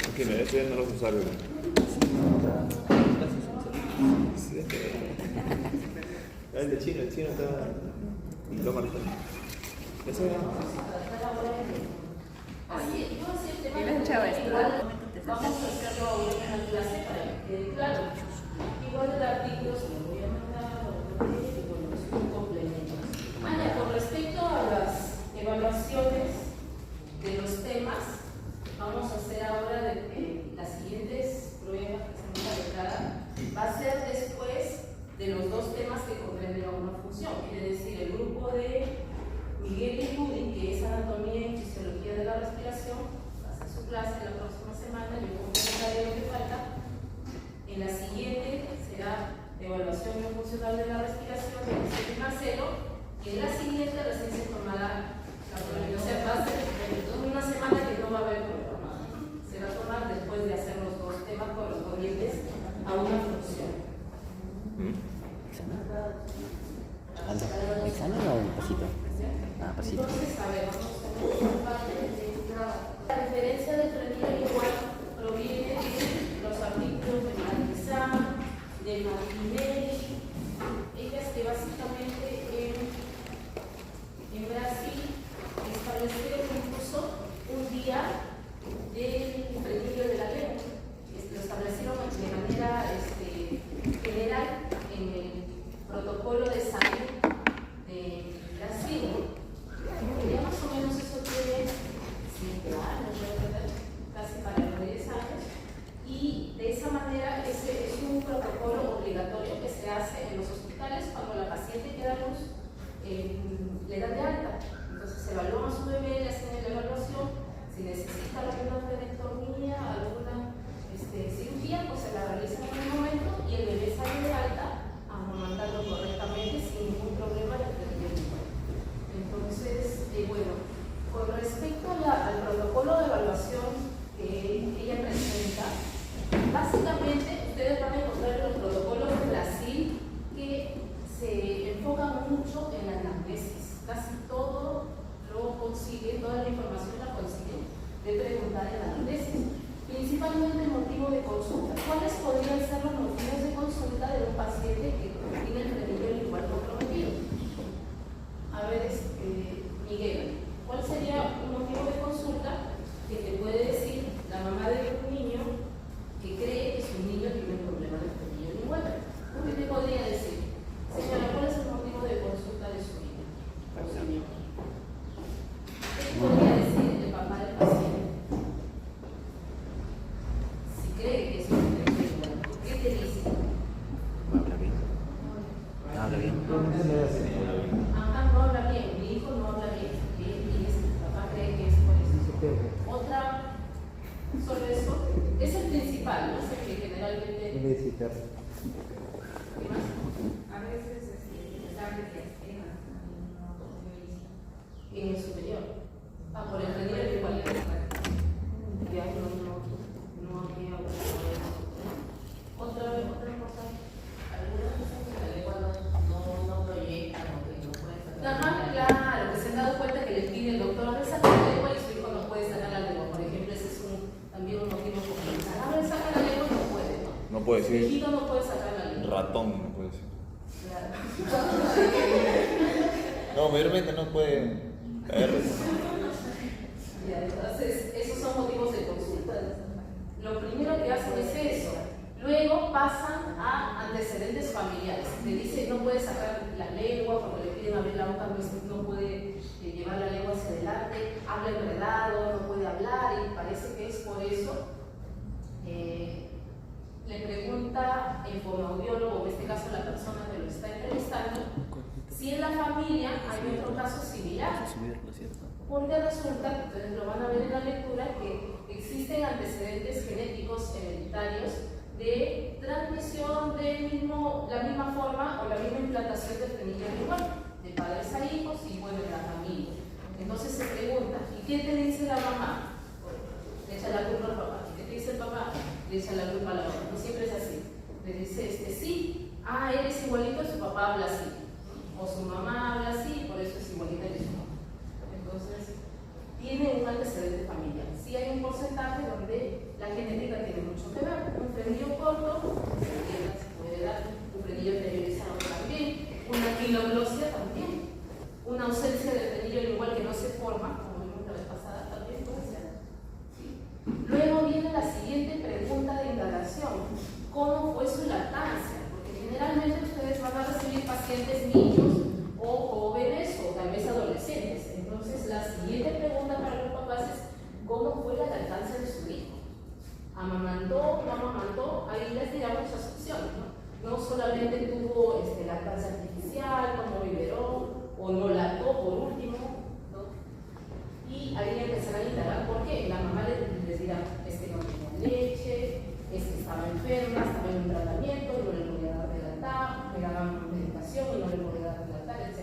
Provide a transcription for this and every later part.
Ok, mira, esto ya no lo vas a usar, ¿verdad? Sí, es que... El de chino está... Lo marca. Eso ya... ¿Y le has echado esto? Vamos a hacerlo ahora en la clase para que quede claro. Igual el artículo se lo voy a mandar, y bueno, es un complemento. Con respecto a las evaluaciones de los temas, vamos a hacer ahora las siguientes pruebas que se nos ha declarado. Va a ser después de los dos temas que comprenden a una función. Quiere decir, el grupo de Miguel y Judy, que es anatomía y fisiología de la respiración, va a hacer su clase la próxima semana. Yo complementaré lo que falta. En la siguiente será evaluación no funcional de la respiración de Vicente y Marcelo, y en la siguiente recién se tomará la prueba. O sea, va a ser una semana que no va a haber programa. Se va a tomar después de hacer los dos temas correspondientes a una función. ¿Examen o un pasito? Ah, pasito. Entonces, a ver, vamos a ver esta parte de la referencia del frenillo igual proviene de los artículos de Marizán, de Martinelli, ellas que básicamente en Brasil establecieron incluso un día del frenillo de la lengua. Lo establecieron de manera general en el protocolo de salud de Brasil. Ya más o menos eso tiene 5 años, casi para los 10 años, y de esa manera es un protocolo obligatorio que se hace en los hospitales cuando la paciente queda a luz, le dan de alta. Entonces se evalúa a su bebé, le hacen la evaluación, si necesita alguna frenectomía, alguna cirugía, pues se la realizan en un momento y el bebé sale de alta, amamantando correctamente sin ningún problema de entendimiento. Entonces, bueno, con respecto al protocolo de evaluación que ella presenta, básicamente ustedes van a encontrar los protocolos de Brasil que se enfocan mucho en la anamnesis. Casi todo lo consiguen, toda la información la consiguen de preguntar en la anamnesis. Principalmente el motivo de consulta. ¿Cuáles podrían ser los motivos de consulta de un paciente que tiene el frenillo lingual comprometido? A ver, Miguel, ¿cuál sería un motivo de consulta que te puede decir la mamá de un niño que cree que su niño tiene un problema de frenillo lingual? ¿Qué te podría decir? Señora, ¿cuál es el motivo de consulta de su niño? ¿Qué te podría decir el papá del paciente? Si cree que es un frenillo lingual, ¿qué te dice? Habla bien. Habla bien. Ajá, no habla bien, mi hijo no habla bien, y el papá cree que es por eso. Otra, solo eso, es el principal, no es el que generalmente. ¿Qué más? A veces sabe que En el superior. Ah, por el frenillo igual. Ya no había otra cosa. ¿Alguna cosa que la lengua no proyecta o que no puede sacar? Ajá, claro, que se han dado cuenta que les pide el doctor a ver, saca la lengua y su hijo no puede sacar la lengua. Por ejemplo, ese es también un motivo fundamental. A ver, saca la lengua, no puede, ¿no? No puede decir... El hijito no puede sacar la lengua. Ratón, no puede decir. Claro. No, mayormente no puede... Ya, entonces, esos son motivos de consulta. Lo primero que hacen es eso. Luego pasan a antecedentes familiares. Te dice no puede sacar la lengua, cuando le piden abrir la boca no puede llevar la lengua hacia adelante, habla enredado, no puede hablar y parece que es por eso. Le pregunta el fonoaudiólogo, en este caso la persona que lo está entrevistando, si en la familia hay otro caso similar. Porque resulta, entonces lo van a ver en la lectura, que existen antecedentes genéticos hereditarios de transmisión de la misma forma o la misma implantación del frenillo lingual, de padres a hijos y bueno, de la familia. Entonces se pregunta, ¿y qué te dice la mamá? Le echa la culpa al papá. ¿Y qué te dice el papá? Le echa la culpa a la mamá. No siempre es así. Le dice, sí, eres igualito, su papá habla así. O su mamá habla así, por eso es igualita que su mamá. Entonces, tiene tienen un antecedente familiar. Sí hay un porcentaje donde la genética tiene mucho que ver. Un frenillo corto, se puede dar, un frenillo interiorizado también, una quiloglosia también, una ausencia de frenillo igual que no se forma, como vimos la vez pasada, también puede ser. ¿Sí? Luego viene la siguiente pregunta de indagación: ¿cómo fue su lactancia? Porque generalmente ustedes van a recibir pacientes niños o jóvenes o tal vez adolescentes. Entonces la siguiente pregunta para los papás es: ¿cómo fue la lactancia de su hijo? ¿Amamantó? ¿No amamantó? Ahí les dirá muchas opciones, ¿no? No solamente tuvo lactancia artificial, como biberón, o no lactó por último, ¿no? Y ahí empezarán a indagar por qué. La mamá les dirá: es que no tenía leche, es que estaba enferma, estaba en un tratamiento y no le podía dar de lactar, le daban medicación y no le podía dar de lactar, etc.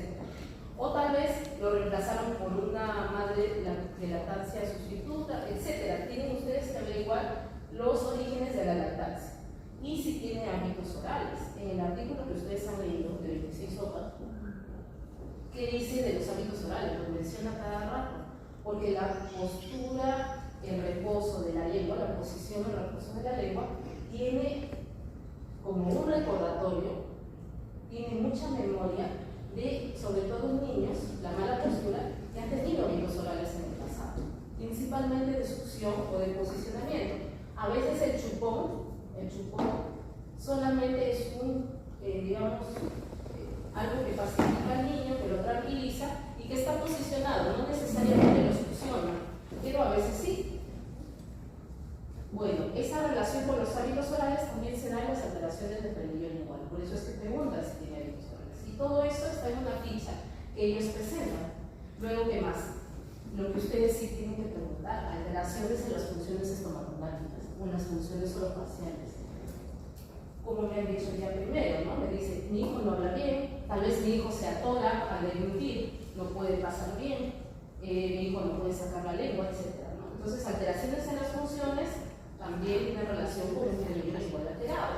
O tal vez lo reemplazaron por una madre de lactancia sustituta, etc. Tienen ustedes que averiguar los orígenes de la lactancia y si tiene hábitos orales. En el artículo que ustedes han leído de 26 hojas, ¿qué dice de los hábitos orales? Lo menciona cada rato, porque la postura en reposo de la lengua, la posición en reposo de la lengua, tiene como un recordatorio, tiene mucha memoria de, sobre todo en niños, la mala postura, que han tenido hábitos orales en el pasado, principalmente de succión o de posicionamiento. A veces el chupón solamente es algo que facilita al niño, que lo tranquiliza y que está posicionado, no necesariamente lo succiona, pero a veces sí. Bueno, esa relación con los hábitos orales también se da en las alteraciones de frenillo lingual, por eso es que preguntan si tiene hábitos orales. Y todo eso está en una ficha que ellos presentan. Luego, ¿qué más? Lo que ustedes sí tienen que preguntar: alteraciones en las funciones estomatognáticas o en las funciones orofaciales. Como me han dicho ya primero, ¿no? Me dice: mi hijo no habla bien, tal vez mi hijo se atora al deglutir, no puede pasar bien, mi hijo no puede sacar la lengua, etc., ¿no? Entonces, alteraciones en las funciones también tienen relación con un frenillo lingual alterado,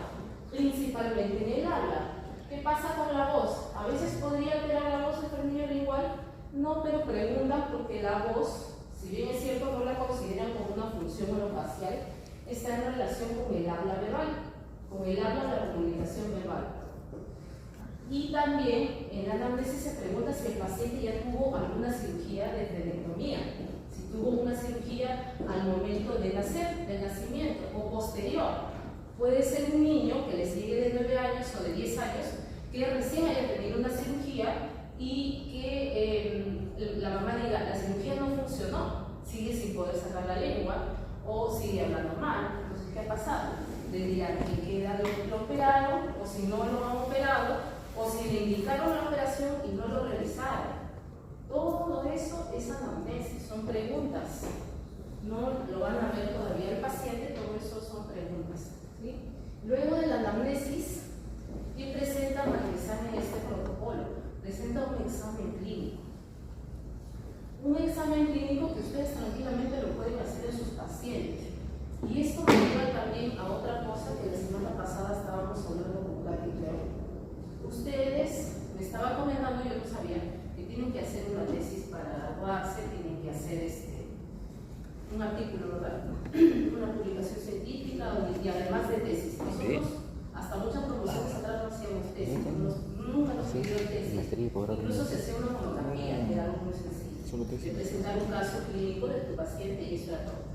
principalmente en el habla. ¿Qué pasa con la voz? A veces podría alterar la voz el frenillo lingual, no, pero preguntan porque la voz, si bien es cierto no la consideran como una función orofacial, está en relación con el habla verbal, con el habla de la comunicación verbal. Y también en la anamnesis se pregunta si el paciente ya tuvo alguna cirugía de frenectomía, si tuvo una cirugía al momento de nacer, del nacimiento o posterior. Puede ser un niño que les llegue de 9 años o de 10 años que recién haya tenido una cirugía y que la mamá diga: la cirugía no funcionó, sigue sin poder sacar la lengua o sigue hablando mal. Entonces, ¿qué ha pasado? Le dirán en qué edad lo operaron, o si no lo han operado, o si le indicaron la operación y no lo realizaron. Todo eso es anamnesis, son preguntas. No lo van a ver todavía el paciente, todo eso son preguntas, ¿sí? Luego de la anamnesis, ¿qué presenta al examen este protocolo? Presenta un examen clínico. Un examen clínico que ustedes tranquilamente lo pueden hacer en sus pacientes. Y esto me lleva también a otra cosa que la semana pasada estábamos hablando con Katy, creo. Ustedes me estaban comentando, yo no sabía, que tienen que hacer una tesis para graduarse, tienen que hacer un artículo, ¿verdad? Una publicación científica y además de tesis. Nosotros, hasta muchas promociones atrás no hacíamos tesis, nunca nos pidieron tesis. Incluso se hacía una monografía, que era algo muy sencillo, de presentar un caso clínico de tu paciente y eso era todo.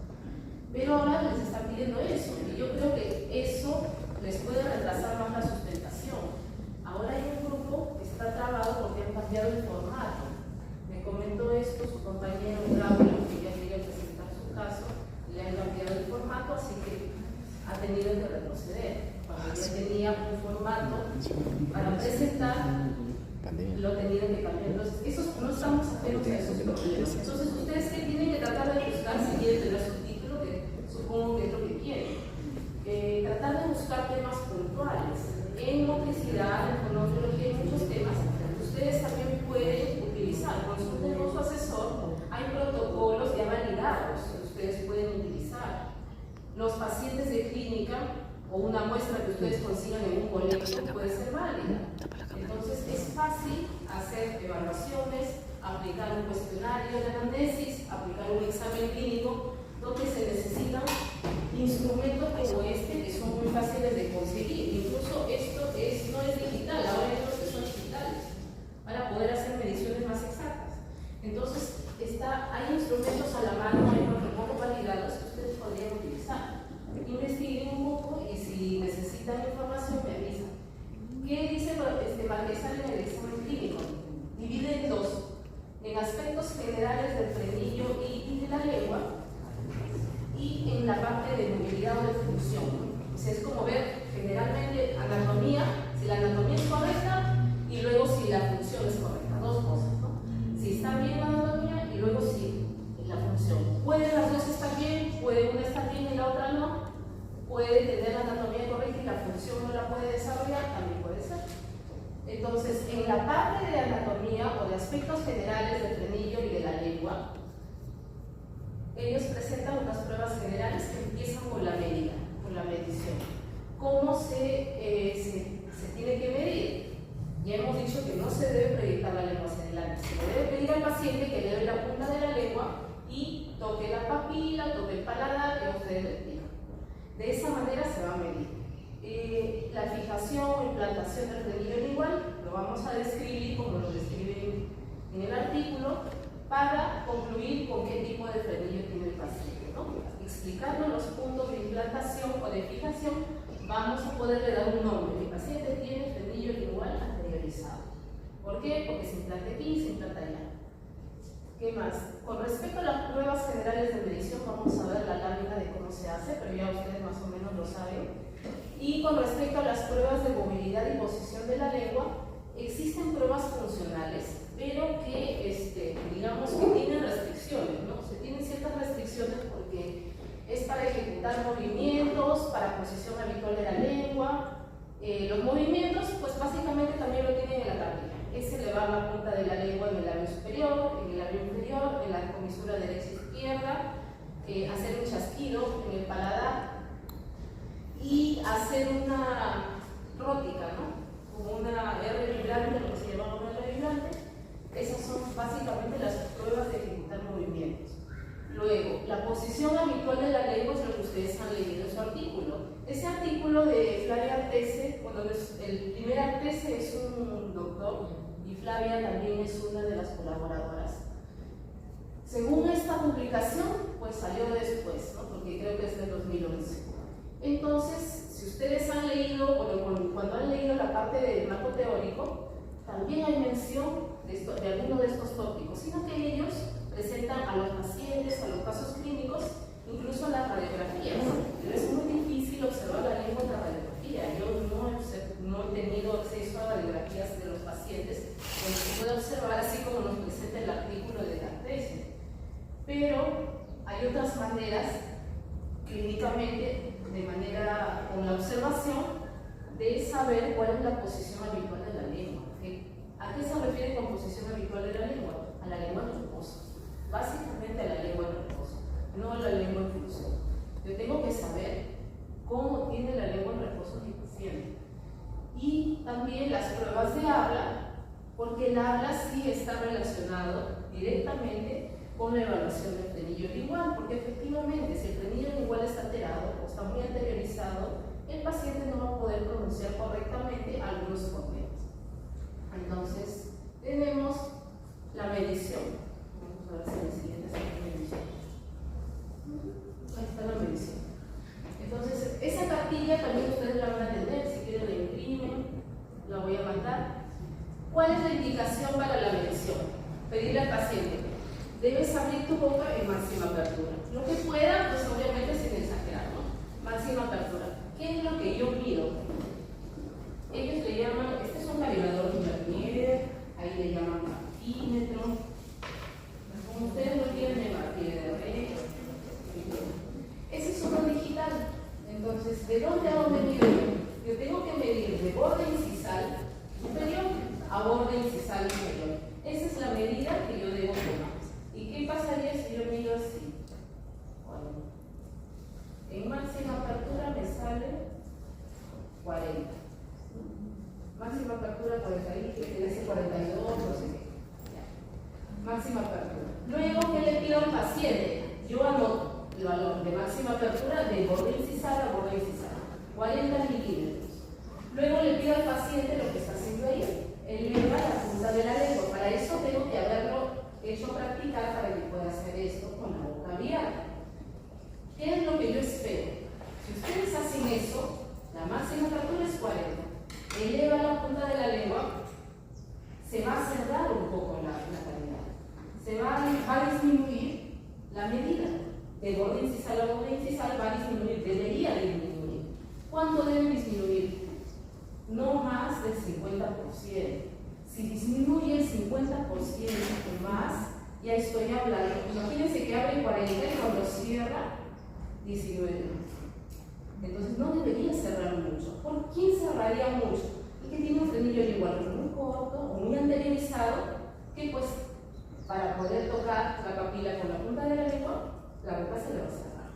Pero ahora les están pidiendo eso, y yo creo que eso les puede retrasar más la sustentación. Ahora hay un grupo que está trabado porque han cambiado el formato. Me comentó esto su compañero Claudio, que ya quería presentar su caso, le han cambiado el formato, así que ha tenido que retroceder. Cuando ya tenía un formato para presentar, lo tenían que cambiar. Entonces, no estamos ajenos a esos problemas. Entonces, ustedes que tienen que tratar de buscar, si quieren tener subtítulo, que supongo que es lo que quieren, tratar de buscar temas puntuales. En motricidad, en fonoaudiología, en muchos temas, ustedes también pueden utilizar. Consulten con su asesor, hay protocolos ya validados que ustedes pueden utilizar. Los pacientes de clínica o una muestra que ustedes consigan en un colegio puede ser válida. Entonces es fácil hacer evaluaciones, aplicar un cuestionario de anamnesis, aplicar un examen examen clínico donde se necesitan instrumentos como este que son muy fáciles de conseguir. Incluso esto no es digital, ahora hay otros que son digitales para poder hacer mediciones más exactas. Entonces, hay instrumentos a la mano, hay protocolos validados que ustedes podrían utilizar. Investiguen un poco y si necesitan información me avisan. ¿Qué dice Marquesán en el examen clínico? Divide en dos, en aspectos generales del frenillo y de la lengua y en la parte de movilidad o de función. O sea, es como ver generalmente anatomía, si la anatomía es correcta y luego si la función es correcta, dos cosas, ¿no? Si está bien la anatomía y luego si la función. Puede las dos estar bien, puede una estar bien y la otra no. Puede tener la anatomía correcta y la función no la puede desarrollar, también puede ser. Entonces, en la parte de anatomía o de aspectos generales del frenillo y de la lengua, ellos presentan unas pruebas generales que empiezan con la medida, con la medición. ¿Cómo se tiene que medir? Ya hemos dicho que no se debe proyectar la lengua hacia adelante. Se le debe pedir al paciente que leve la punta de la lengua y toque la papila, toque el paladar y ustedes le digan. De esa manera se va a medir. La fijación o implantación del frenillo lingual lo vamos a describir como lo describen en el artículo para concluir con qué tipo de frenillo tiene el paciente, ¿no? Explicando los puntos de implantación o de fijación, vamos a poderle dar un nombre. Mi paciente tiene frenillo lingual anteriorizado. ¿Por qué? Porque se implanta aquí y se implanta allá. ¿Qué más? Con respecto a las pruebas generales de medición, vamos a ver la lámina de cómo se hace, pero ya ustedes más o menos lo saben. Y con respecto a las pruebas de movilidad y posición de la lengua, existen pruebas funcionales, pero que, digamos, que tienen restricciones, ¿no? Se tienen ciertas restricciones porque es para ejecutar movimientos, para posición habitual de la lengua. Los movimientos, pues básicamente también lo tienen en la tablilla. Es elevar la punta de la lengua en el labio superior, en el labio inferior, en la comisura derecha e izquierda, hacer un chasquido en el paladar y hacer una rótica, ¿no? Como una R vibrante, lo que se llama una R vibrante. Esas son básicamente las pruebas de ejecutar movimientos. Luego, la posición habitual de la lengua es lo que ustedes han leído en su artículo. Ese artículo de Flavia Artese, bueno, el primer Artese es un doctor y Flavia también es una de las colaboradoras. Según esta publicación, pues salió después, ¿no? Porque creo que es del 2011. Entonces, si ustedes han leído, cuando han leído la parte del marco teórico, también hay mención de alguno de estos tópicos, sino que ellos presentan a los pacientes, a los casos clínicos, incluso las radiografías. Pero es muy difícil observar la lengua en la radiografía. Yo no he tenido acceso a radiografías de los pacientes donde se puede observar así como nos presenta el artículo de la tesis. Pero hay otras maneras, clínicamente, con la observación, de saber cuál es la posición habitual de la lengua. ¿A qué se refiere con posición habitual de la lengua? A la lengua en reposo. Básicamente a la lengua en reposo, no a la lengua en fluxión. Yo tengo que saber cómo tiene la lengua en reposo mi paciente. Y también las pruebas de habla, porque el habla sí está relacionado directamente con la evaluación del frenillo lingual, porque efectivamente si el frenillo lingual está alterado o está muy anteriorizado, el paciente no va a poder pronunciar correctamente algunos fonemas. Entonces, tenemos la medición. Vamos a ver si el siguiente es la medición. Ahí está la medición. Entonces, esa cartilla también ustedes la van a tener, si quieren la imprimen, la voy a mandar. ¿Cuál es la indicación para la medición? Pedirle al paciente, debes abrir tu boca en máxima apertura. Lo que pueda, pues obviamente sin exagerar, ¿no? Máxima apertura. ¿Qué es lo que yo pido? Ellos le llaman, este es un calibrador de Vernier, ahí le llaman marquímetro. Como ustedes no tienen el martillo de red, ese es uno digital. Entonces, ¿de dónde a dónde mido yo? Yo tengo que medir de borde incisal superior a borde incisal inferior. Esa es la medida que yo debo tomar. ¿Y qué pasaría si yo mido así? Bueno, en máxima apertura me sale 40. Máxima apertura 41, que dice 42, no sé qué. Máxima apertura. Luego, ¿qué le pido al paciente? yo anoto el valor de máxima apertura de borde incisal a borde incisal, 40 milímetros. Luego le pido al paciente lo que está haciendo ahí. Eleva la punta de la lengua. Para eso tengo que haberlo hecho practicar para que pueda hacer esto con la boca abierta. ¿Qué es lo que yo espero? Si ustedes hacen eso, la máxima apertura es 40. Eleva la punta de la lengua, se va a cerrar un poco la cavidad. Se va a disminuir la medida. De borde incisal a borde incisal va a disminuir, debería disminuir. ¿Cuánto debe disminuir? No más del 50%. Si disminuye el 50% más, ya estoy hablando. Imagínense que abre 40 y cuando cierra, 19. Entonces no debería cerrar mucho. ¿Por quién cerraría mucho? Y que tiene un frenillo igual muy corto o muy anteriorizado, que pues para poder tocar la papila con la punta de la lengua, la boca se le va a cerrar.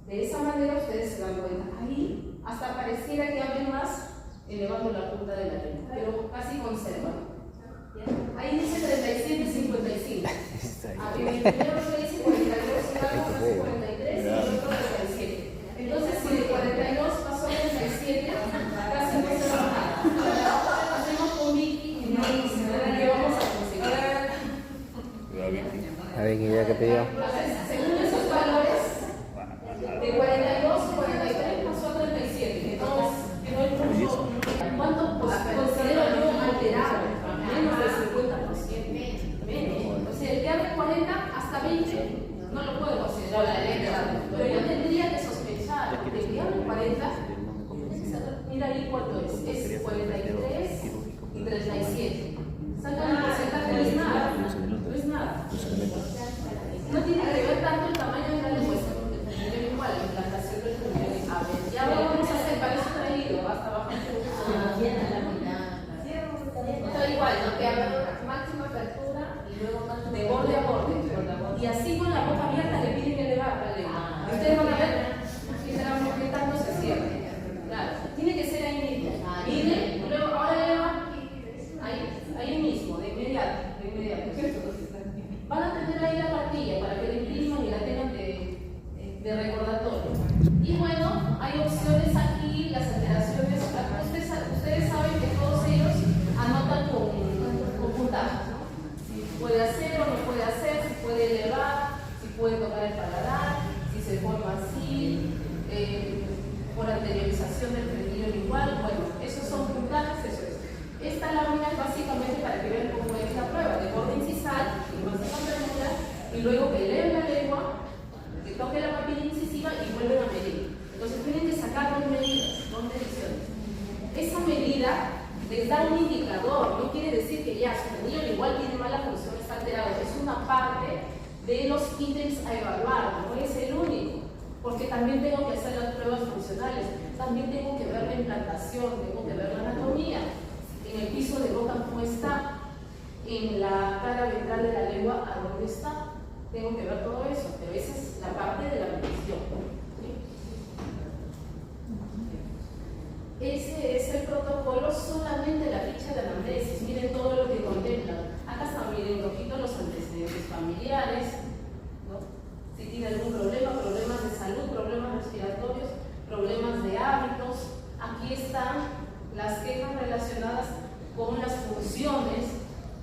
De esa manera ustedes se dan cuenta. Ahí hasta pareciera que abre más elevando la punta de la lengua, pero casi conserva. Ahí dice 37-55. En el primero que dice 42, y 43 y el otro 37. Entonces, si de 42 pasó a 37, casi no se va nada. Hacemos con Vicky y me dice, ¿qué vamos a conseguir? A ver, ¿qué idea que te dio? Según esos valores, de 42 a 43 pasó a 37. Entonces, quedó el curso. ¿Cuánto considero yo alterado? Menos del 50%. Menos. O sea, el que abre 40 hasta 20 no lo puedo considerar alterado. Pero yo tendría que sospechar que el que abre 40, mira ahí cuánto es 43 y 37. Sacan el porcentaje, no es nada. No es nada. No tiene que ver tanto el tamaño de la lengua, sino igual la implantación del pulmón. A ver, ya vamos a hacer para eso traído, hasta abajo. Está igual, ¿no? Que haga máxima apertura y luego de borde a borde. Y así con la boca abierta le piden elevar la lengua. Ustedes van a ver que tanto se cierra. Claro, tiene que ser ahí mismo. Y luego ahora eleva ahí mismo, de inmediato. Van a tener ahí la pastilla para que la impriman y la tengan de recordatorio. Y bueno, hay opciones aquí, las alteraciones. Ustedes saben que todos ellos anotan con puntajes, ¿no? Si puede hacer o no puede hacer, si puede elevar, si puede tocar el paladar, si se forma así, por anteriorización del frenillo igual. Bueno, esos son puntajes, eso es. Esta lámina es básicamente para que vean cómo es la prueba de borde incisal, y luego que eleven la lengua, que toque la papila incisiva y vuelven a medir. Entonces tienen que sacar dos medidas, dos mediciones. Esa medida les da un indicador, no quiere decir que ya su frenillo igual tiene mala función, está alterado. Es una parte de los ítems a evaluar, no es el único, porque también tengo que hacer las pruebas funcionales, también tengo que ver la implantación, tengo que ver la anatomía, en el piso de boca cómo está, en la cara ventral de la lengua a dónde está. Tengo que ver todo eso, pero esa es la parte de la medición. ¿Sí? Ese es el protocolo, solamente la ficha de anamnesis. Miren todo lo que contempla. Acá están, miren, rojito los antecedentes familiares, ¿no? Si tiene algún problema, problemas de salud, problemas respiratorios, problemas de hábitos. Aquí están las quejas relacionadas con las funciones,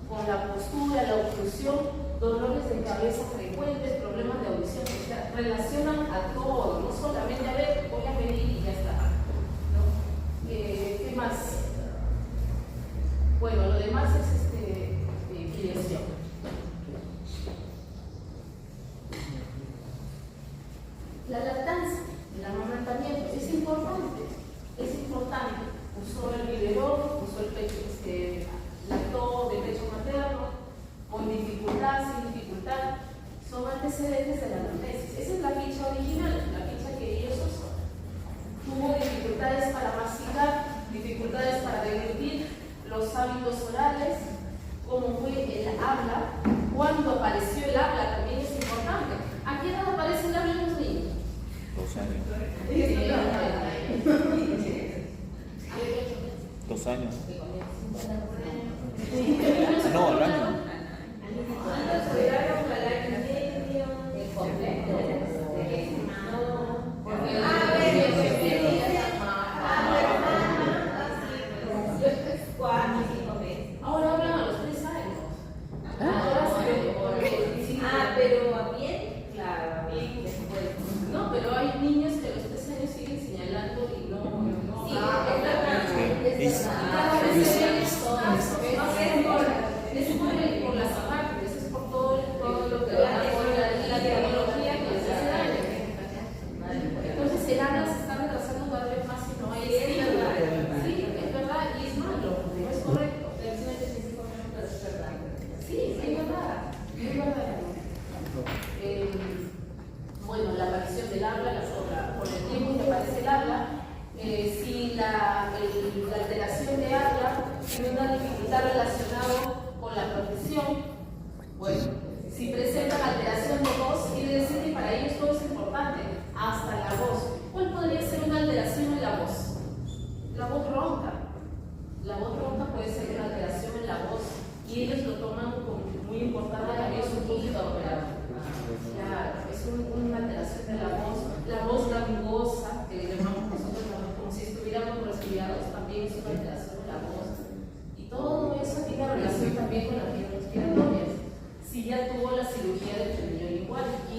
con la postura, la oclusión, dolores de cabeza frecuentes, problemas de audición, o sea, relacionan a todo, no solamente a ver, voy a medir y ya está. ¿No? ¿Qué más? Bueno, lo demás es filiación. La lactancia, el amamantamiento, es importante, es importante. Usó el biberón, usó el pecho, lactó de pecho materno, con dificultad, sin dificultad, son antecedentes de la anamnesis. Esa es la ficha original, la ficha que ellos usan. Tuvo dificultades para masticar, dificultades para deglutir, los hábitos orales, cómo fue el habla, cuándo apareció el habla también es importante. ¿A qué edad aparece el habla en los niños? 2 años. 2 años. No, al año. El complejo.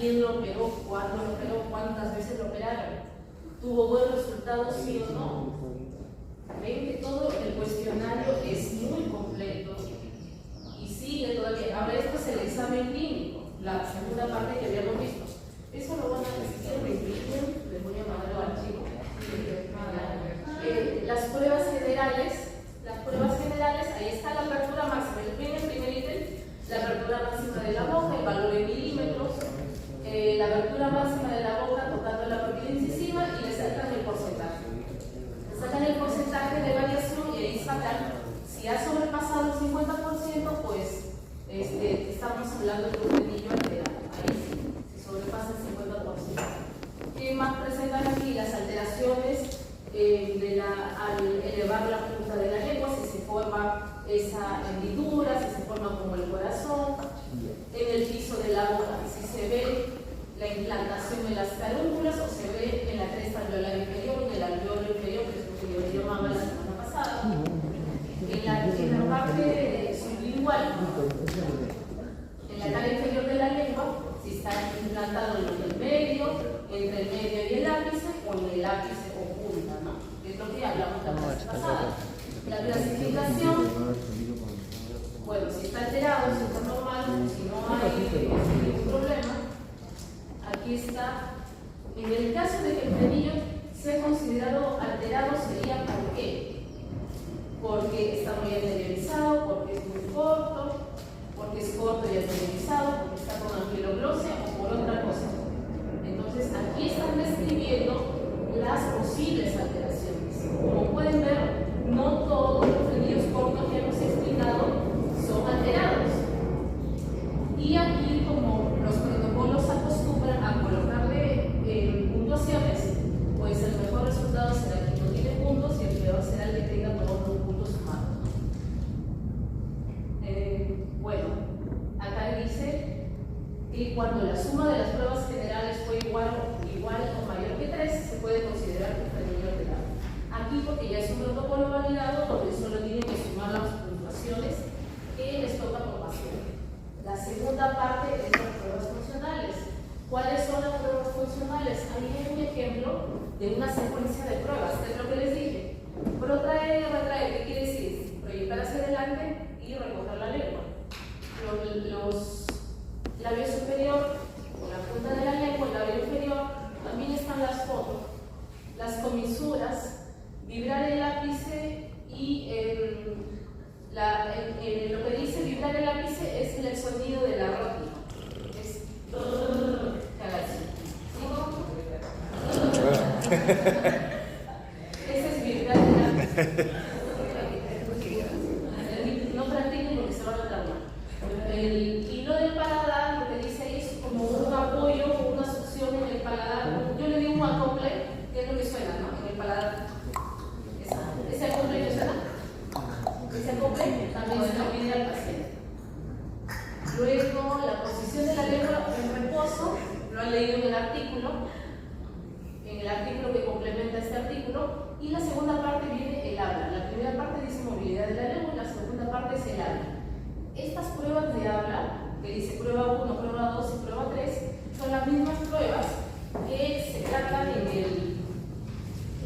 quién lo operó, cuándo lo operó, cuántas veces lo operaron, tuvo buen resultado, sí o no. Ven que todo el cuestionario es muy completo y sigue todavía. Ahora esto es el examen clínico, la segunda parte que habíamos visto. Eso lo van a decir, les voy a mandar el archivo. Las pruebas generales, ahí está la apertura máxima, el primer ítem, la apertura máxima de la boca, el valor en milímetros, la apertura máxima de la boca tocando la partida incisiva y le sacan el porcentaje. Le sacan el porcentaje de variación y ahí sacan, si ha sobrepasado el 50%, pues estamos hablando de un frenillo alterado. Ahí sí, si sobrepasa el 50%. ¿Qué más presentan aquí? Las alteraciones al elevar la punta de la lengua, si se forma esa hendidura, si se forma como el corazón, en el piso de la boca, si se ve la implantación en las carúnculas o se ve en la cresta alveolar inferior, en el alveolo inferior, que es lo que yo llamaba la semana pasada, en la parte sublingual, en la cara inferior de la lengua, si está implantado en el medio, entre el medio y el ápice, o en el ápice o punta, ¿no? Es lo que hablamos la clase pasada. La clasificación, bueno, si está alterado, si está normal, si no hay ningún problema, aquí está. En el caso de que el frenillo sea considerado alterado, sería ¿por qué? Porque está muy anteriorizado, porque es muy corto, porque es corto y anteriorizado, porque está con anquiloglosia o por otra cosa. Entonces, aquí están describiendo las posibles alteraciones. Como pueden ver, no todos los frenillos cortos que hemos explicado son alterados. Y aquí, como los protocolos acostumbran a colocarle puntuaciones, pues el mejor resultado será el que no tiene puntos y el peor será el que tenga todos los puntos sumados. Bueno, acá dice que cuando la suma de las pruebas generales fue igual o mayor que 3, se puede considerar que el frenillo alterado. Aquí, porque ya es un protocolo validado, donde solo tienen que sumar las puntuaciones que les toca por paciente. La segunda parte es las pruebas funcionales. ¿Cuáles son las pruebas funcionales? Ahí hay un ejemplo de una secuencia de pruebas, es lo que les dije. Protraer y retraer, ¿qué quiere decir? Proyectar hacia adelante y recoger la lengua. Los labios superior, con la punta de la lengua, el labio inferior, también están las fotos, las comisuras, vibrar el ápice y lo que dice vibrar el ápice es el sonido de la rótula. Es ese es vibrar el ápice. No practiquen porque se van a traumar. El hilo del paladar, lo que dice ahí es como un apoyo, una succión en el paladar. Yo le digo un acople, que es lo que suena, ¿no? En el paladar. Ese acople que suena. Ese acople también se lo pide al paciente. Luego, la posición de la lengua en reposo, lo han leído en el artículo que complementa este artículo. Y la segunda parte viene el habla. La primera parte dice movilidad de la lengua y la segunda parte es el habla. Estas pruebas de habla, que dice prueba 1, prueba 2 y prueba 3, son las mismas pruebas que se tratan en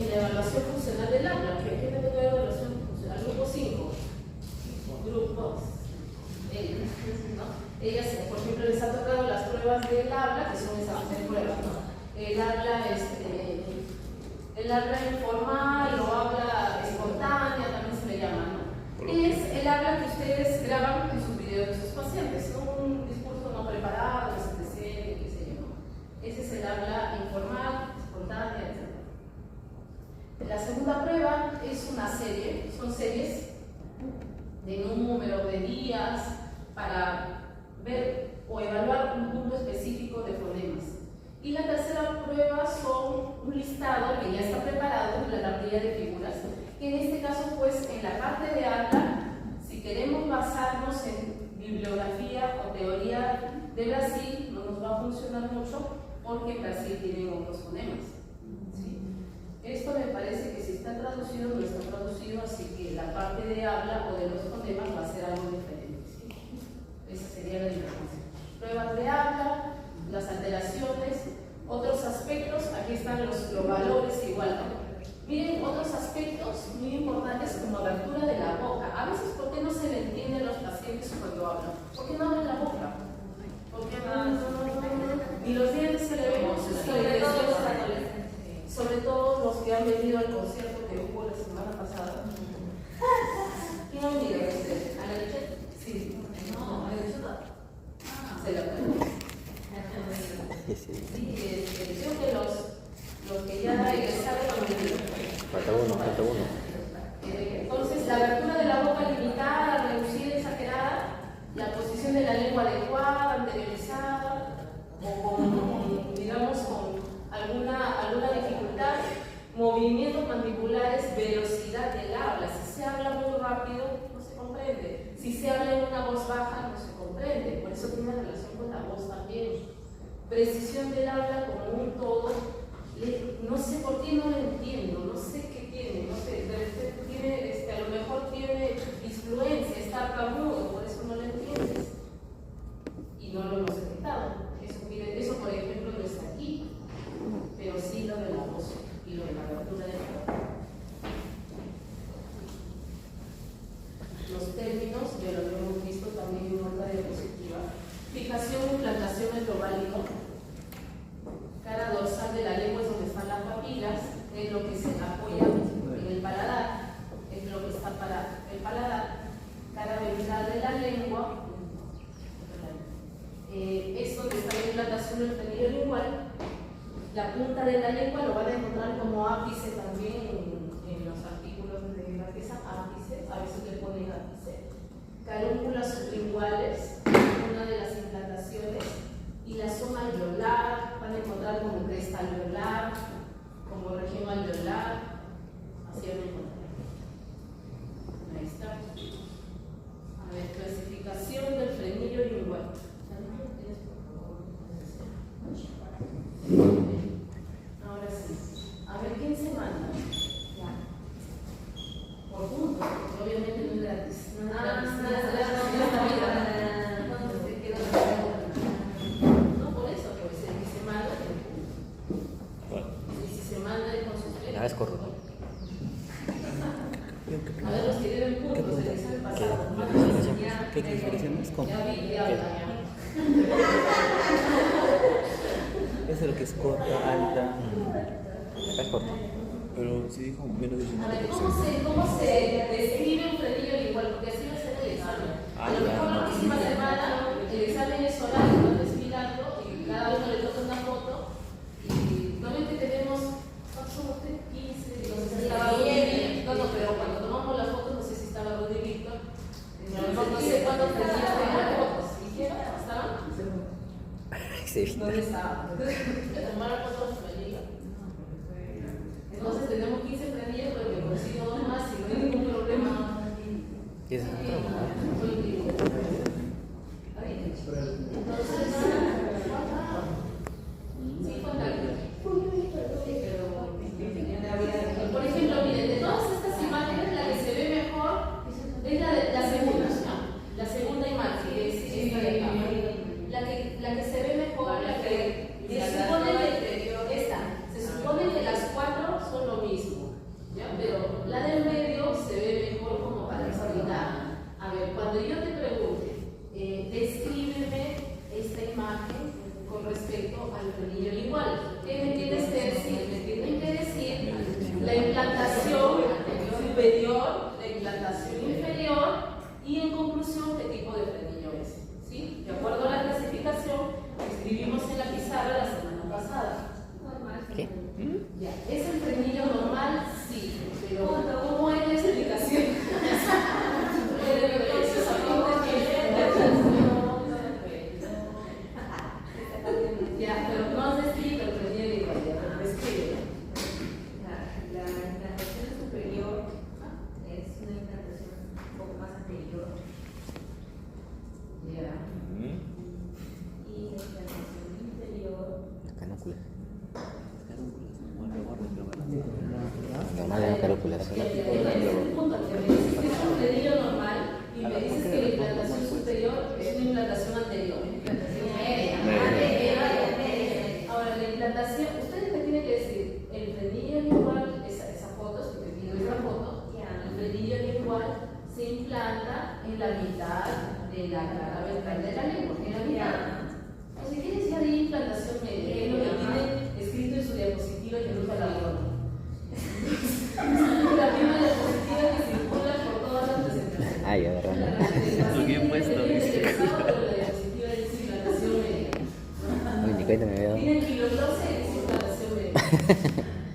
la evaluación funcional del habla. ¿Qué te toca la evaluación funcional? Grupo 5. Grupos. Ellas, por ejemplo, les ha tocado las pruebas del habla, que son esas tres pruebas, ¿no? El habla informal o habla espontánea, también se le llama, ¿no? Es el habla que ustedes graban en sus videos de sus pacientes, un discurso no preparado, que se presente, qué sé yo, ¿no? Ese es el habla informal, espontánea, etc. La segunda prueba es una serie, son series de número de días para ver o evaluar un punto específico de fonemas. Y la tercera prueba son un listado que ya está preparado en la tablilla de figuras, que en este caso, pues, en la parte de habla, si queremos basarnos en bibliografía o teoría de Brasil, no nos va a funcionar mucho porque Brasil tiene otros fonemas. ¿Sí? Esto me parece que si está traducido, no está traducido, así que la parte de habla o de los fonemas va a ser algo diferente. ¿Sí? Esa sería la diferencia. Pruebas de habla, las alteraciones nervioso cuando habla. ¿Por qué no abre la boca? Porque ni los dientes se le ven. Sobre todo los que han venido al concierto que hubo la semana pasada. ¿Quién ha venido? ¿A la leche? Sí. No, ¿a la leche no? Se la pone. Sí, creo que los que ya regresaron han venido. Falta uno. Entonces, la abertura de la boca limitada, reducida, exagerada, la posición de la lengua adecuada, anteriorizada, o con, digamos, con alguna dificultad, movimientos mandibulares, velocidad del habla. Si se habla muy rápido, no se comprende. Si se habla en una voz baja, no se comprende. Por eso tiene relación con la voz también. Precisión del habla como un todo. No sé por qué no lo entiendo, no sé qué tiene, no sé, tiene, a lo mejor tiene disfluencia, está tartamudo, por eso no lo entiendes. Y no lo hemos detectado. Eso, por ejemplo, no está aquí, pero sí lo de la voz y lo de la abertura de la boca. Los términos, ya lo hemos visto también en nota diapositiva. Fijación y implantación esloválico. Cara dorsal de la lengua es donde están las papilas, es lo que se apoya en el paladar, es lo que está para el paladar. Cara ventral de la lengua, es donde está la implantación del frenillo lingual. La punta de la lengua lo van a encontrar como ápice también en los artículos de grafía, ápice, a veces le ponen ápice. Carúnculas sublinguales, una de las implantaciones. Y la zona alveolar, van a encontrar como cresta alveolar, como región alveolar, así van a encontrar. Ahí está. A ver, clasificación del frenillo lingual. Ahora sí. A ver, ¿quién se manda? Ya. Por puntos, porque obviamente no es gratis. No es gratis. Es corto. A ver, los que deben puntos, el examen pasado. ¿Qué clasificación es? ¿Cómo? Eso es lo que es corta, alta. Acá es corto. Pero sí dijo menos de 50%. A ver, ¿cómo se describe un frenillo lingual? Porque así va a ser el examen. A lo mejor la próxima semana el examen es oral, no es mirando, y cada uno le toca una foto. Y normalmente tenemos 15, no sé si estaba Rudy, no, pero cuando tomamos las fotos, no sé si estaba Rudy Víctor. No sé cuántos frenillos tenían las fotos. ¿Hicieron? ¿Estaban? ¿Dónde estaban? ¿Tomaron fotos de frenillo? Entonces tenemos 15 frenillos, pero que consigo 2 más y no hay ningún problema. ¿Qué es eso? Entonces, sí, contacto. Por ejemplo, miren, de todas estas imágenes, la que se ve mejor es la segunda imagen, que es esta de acá. La que se ve mejor, la que se supone que las 4 son lo mismo, ¿ya? Pero la del medio se ve mejor como para explicar. A ver, cuando yo te pregunte, descríbeme esta imagen con respecto al frenillo lingual. ¿Qué me tienes que decir? Me tienen que decir la implantación superior, la implantación inferior y en conclusión qué tipo de frenillo es. ¿Sí? De acuerdo a la clasificación que escribimos en la pizarra la semana pasada. ¿Qué? Ya. ¿Es el frenillo normal? Sí. Pero ¿cómo es la explicación? Ya, pero no Tienen kilodrosis y implantación médica.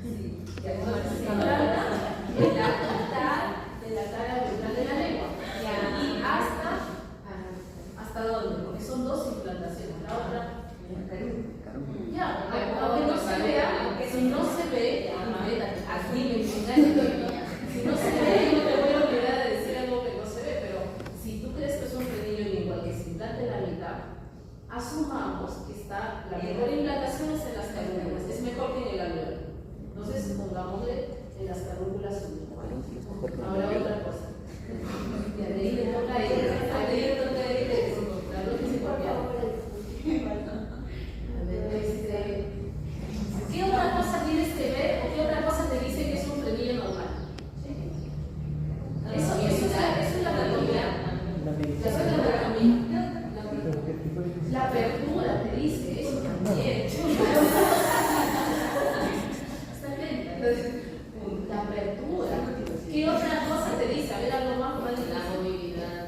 Sí. Y además se implanta en la mitad de la cara ventral de la lengua. Y hasta dónde, porque son dos implantaciones. La otra, ya, aunque no se vea, si no se ve, aquí me si no se ve, yo no te voy a olvidar de decir algo que no se ve, pero si tú crees que es un frenillo lingual que se implanta en la mitad, asumamos que está la mejor implantación es en las carúnculas, es mejor que en el alveolo. Entonces pongámosle en las carúnculas sublinguales. Ahora otra cosa. Y de ahí le toca a ella, la lógica ecuatoriana. ¿Qué otra cosa tienes que ver o qué otra cosa te dice que es un frenillo normal? Eso es la anatomía. La apertura te dice eso también. Está bien. La apertura. ¿Qué otra cosa te dice? A ver, algo más de la movilidad.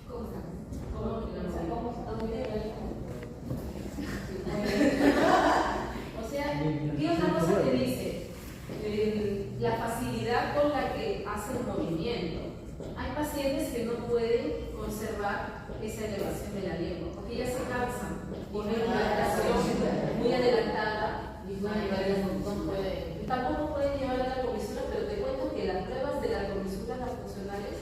¿Cómo está? O sea, ¿qué otra cosa te dice? La facilidad con la que hace el movimiento. Hay pacientes que no pueden conservar esa elevación de la lengua, porque ya se cansan por una elevación muy adelantada y tampoco pueden llevar a la comisura, pero te cuento que las pruebas de la comisura, las funcionales,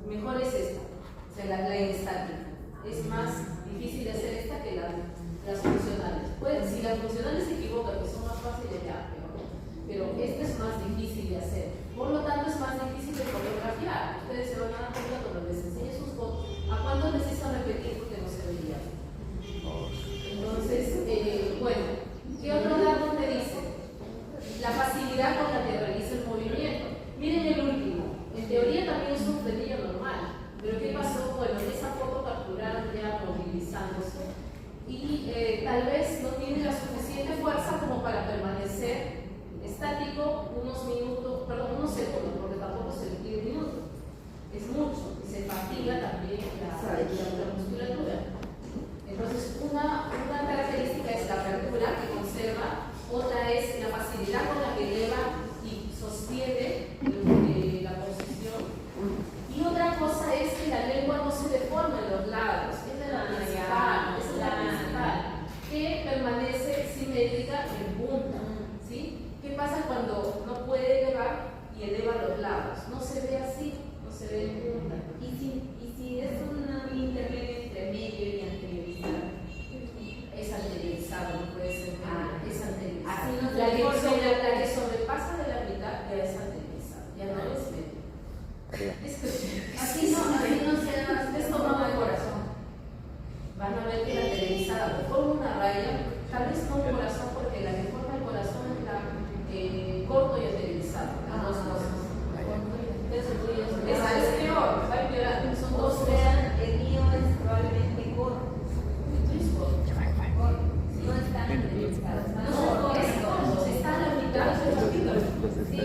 mejor es esta, o sea, la estática. Es más difícil de hacer esta que las funcionales. Pues, si las funcionales se equivocan, que son más fáciles ya, pero esta es más difícil de hacer. Por lo tanto, es más difícil de coreografiar. Ustedes se van a dar cuenta cuando les enseñe sus fotos a cuánto necesitan repetir porque no se veía. Entonces, bueno, ¿qué otro dato te dice? La facilidad con la que realiza el movimiento. Miren el último. En teoría también es un frenillo normal. Pero ¿qué pasó? Bueno, en esa foto capturaron ya movilizándose. Y tal vez no tiene la suficiente fuerza como para permanecer estático unos segundos, porque tampoco se le pide minutos. Es mucho. Y se fatiga también la musculatura. Entonces, una característica es la apertura que conserva, otra es la facilidad con la que eleva y sostiene la posición. Y otra cosa es que la lengua no se deforma en los lados. Esa es la principal, que permanece simétrica en punta. ¿Sí? ¿Qué pasa cuando no puede elevar y eleva los lados? No se ve así, no se ve en punta. ¿Y si es un intermedio entre medio y anteriorizado? Es anteriorizado, no puede ser medio, es anteriorizado. Así no se La deforma. que sobrepasa de la mitad ya es anteriorizado, ya no es medio. Así no se hace, es tomado el corazón. Van a ver que la anteriorizada forma una raya, tal vez no un corazón, porque la que forma el corazón es la corto y anteriorizado, las dos cosas. Esa es peor, va empeorando, son dos cosas. El mío es probablemente corto. No está anteriorizado. No, es corto, está a la mitad. Sí,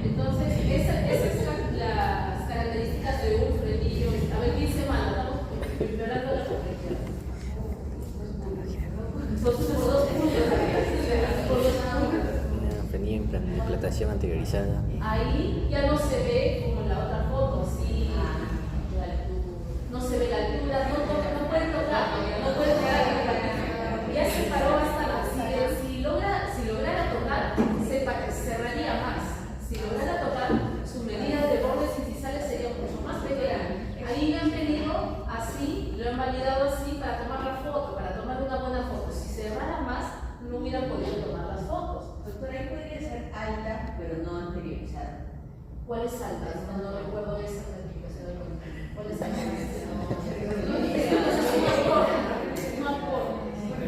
entonces, esas son las características de un frenillo. A ver, 15 semanas, estamos empeorando la complejidad. Entonces, por 2 puntos. Tenía implantación anteriorizada. Ahí ya no se ve como en la otra foto, así. No se ve la altura, no puede tocar. Ya se paró hasta la. Si lograra tocar, se cerraría más. Si lograra tocar, su medida de bordes incisales sería mucho más pequeña. Ahí me han pedido así, lo han validado así para tomar la foto, para tomar una buena foto. Si cerrara más, no hubieran podido tomar las fotos. Doctora, ahí podría ser alta, pero no anteriorizada. ¿Cuál es alta? No recuerdo esa calificación. ¿Cuál es alta?